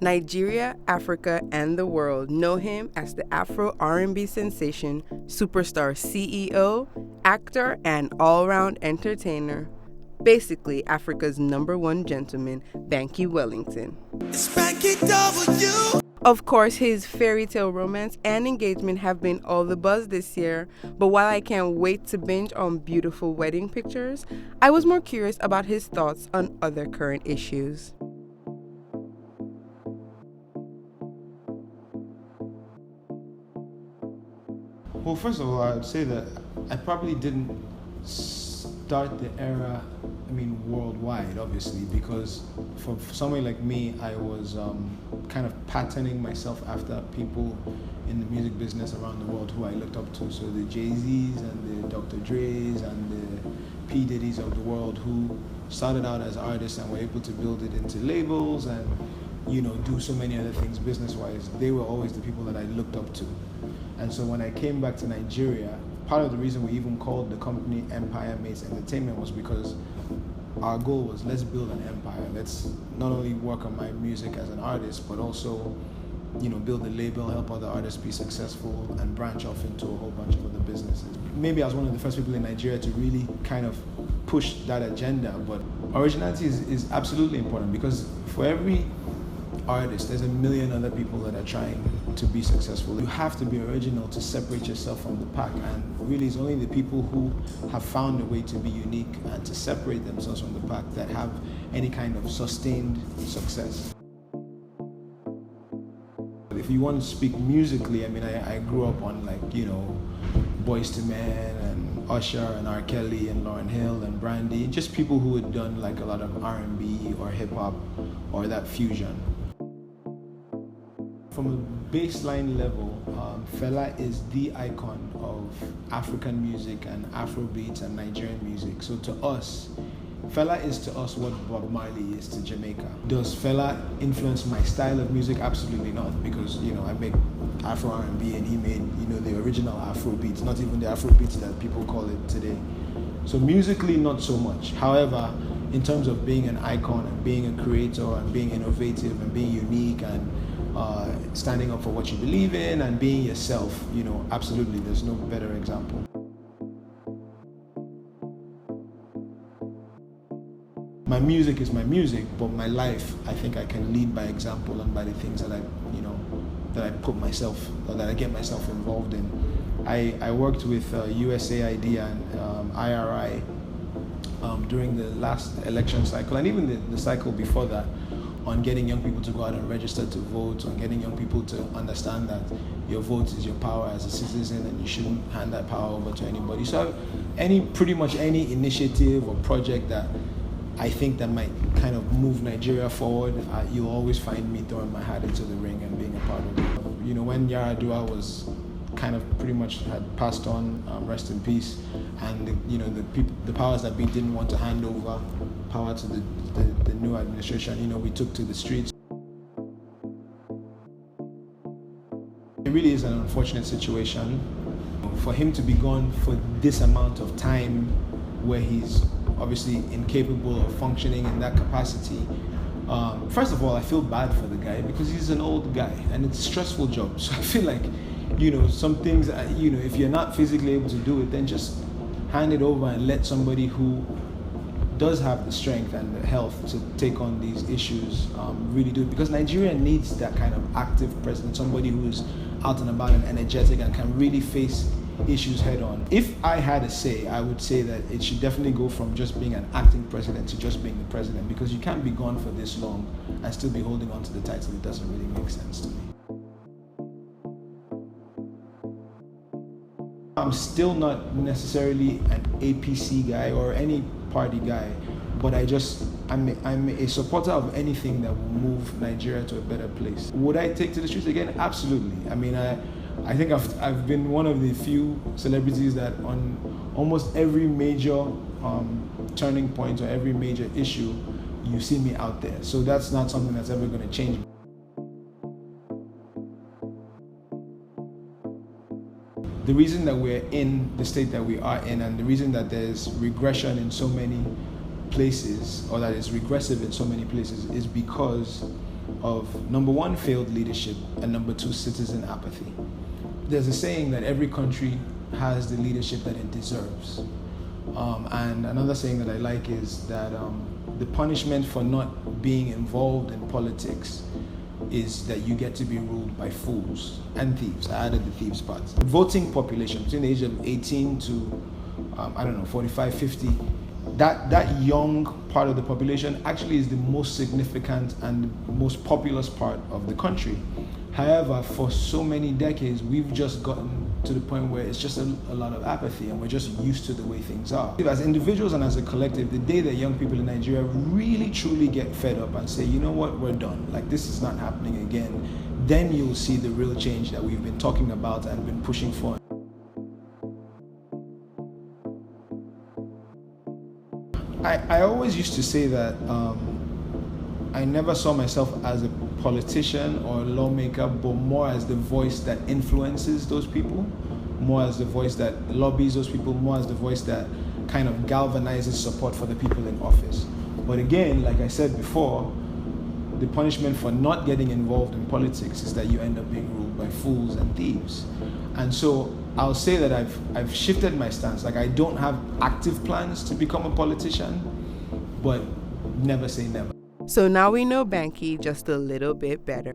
Nigeria, Africa, and the world know him as the Afro R&B sensation, superstar CEO, actor, and all-round entertainer. Basically, Africa's #1 gentleman, Banky Wellington. It's BankyW! Of course, his fairy tale romance and engagement have been all the buzz this year, but while I can't wait to binge on beautiful wedding pictures, I was more curious about his thoughts on other current issues. Well, first of all, I would say that I probably didn't start the era, worldwide, obviously, because for somebody like me, I was kind of patterning myself after people in the music business around the world who I looked up to. So the Jay-Z's and the Dr. Dre's and the P. Diddy's of the world who started out as artists and were able to build it into labels and, do so many other things business-wise. They were always the people that I looked up to. And so when I came back to Nigeria, part of the reason we even called the company Empire Mates Entertainment was because our goal was, let's build an empire. Let's not only work on my music as an artist, but also, build a label, help other artists be successful, and branch off into a whole bunch of other businesses. Maybe I was one of the first people in Nigeria to really kind of push that agenda, but originality is absolutely important, because for every artist, there's a million other people that are trying to be successful. You have to be original to separate yourself from the pack, and really it's only the people who have found a way to be unique and to separate themselves from the pack that have any kind of sustained success. If you want to speak musically, I grew up on Boyz II Men and Usher and R. Kelly and Lauryn Hill and Brandy, just people who had done a lot of R&B or hip hop or that fusion. From a baseline level, Fela is the icon of African music and Afrobeats and Nigerian music. So to us, Fela is to us what Bob Marley is to Jamaica. Does Fela influence my style of music? Absolutely not, because I make Afro R&B and he made the original Afrobeats, not even the Afrobeats that people call it today. So musically, not so much. However, in terms of being an icon and being a creator and being innovative and being unique and standing up for what you believe in and being yourself, absolutely, there's no better example. My music is my music, but my life, I think I can lead by example and by the things that I put myself, or that I get myself involved in. I worked with USAID and IRI during the last election cycle, and even the cycle before that, on getting young people to go out and register to vote, on getting young people to understand that your vote is your power as a citizen and you shouldn't hand that power over to anybody. So pretty much any initiative or project that I think that might kind of move Nigeria forward, you'll always find me throwing my hat into the ring and being a part of it. When Yaradua was kind of pretty much had passed on, rest in peace, and the powers that be didn't want to hand over power to the new administration, we took to the streets. It really is an unfortunate situation for him to be gone for this amount of time, where he's obviously incapable of functioning in that capacity. First of all, I feel bad for the guy because he's an old guy and it's a stressful job. So I feel like, some things, if you're not physically able to do it, then just hand it over and let somebody who does have the strength and the health to take on these issues really do it. Because Nigeria needs that kind of active president, somebody who's out and about and energetic and can really face issues head on. If I had a say, I would say that it should definitely go from just being an acting president to just being the president, because you can't be gone for this long and still be holding on to the title. It doesn't really make sense to me. I'm still not necessarily an APC guy or any party guy, but I'm a supporter of anything that will move Nigeria to a better place. Would I take to the streets again? Absolutely. I think I've been one of the few celebrities that on almost every major turning point or every major issue, you see me out there. So that's not something that's ever going to change. The reason that we're in the state that we are in, and the reason that there's regression in so many places, or that it's regressive in so many places, is because of number one, failed leadership, and number two, citizen apathy. There's a saying that every country has the leadership that it deserves. And another saying that I like is that the punishment for not being involved in politics is that you get to be ruled by fools and thieves. I added the thieves part. Voting population between the age of 18 to 45, 50, that young part of the population actually is the most significant and most populous part of the country. However, for so many decades, we've just gotten to the point where it's just a lot of apathy, and we're just used to the way things are. As individuals and as a collective, the day that young people in Nigeria really truly get fed up and say, you know what, we're done, like this is not happening again, then you'll see the real change that we've been talking about and been pushing for. I always used to say that I never saw myself as a politician or a lawmaker, but more as the voice that influences those people, more as the voice that lobbies those people, more as the voice that kind of galvanizes support for the people in office. But again, like I said before, the punishment for not getting involved in politics is that you end up being ruled by fools and thieves. And so I'll say that I've shifted my stance. Like, I don't have active plans to become a politician, but never say never. So now we know Banky just a little bit better.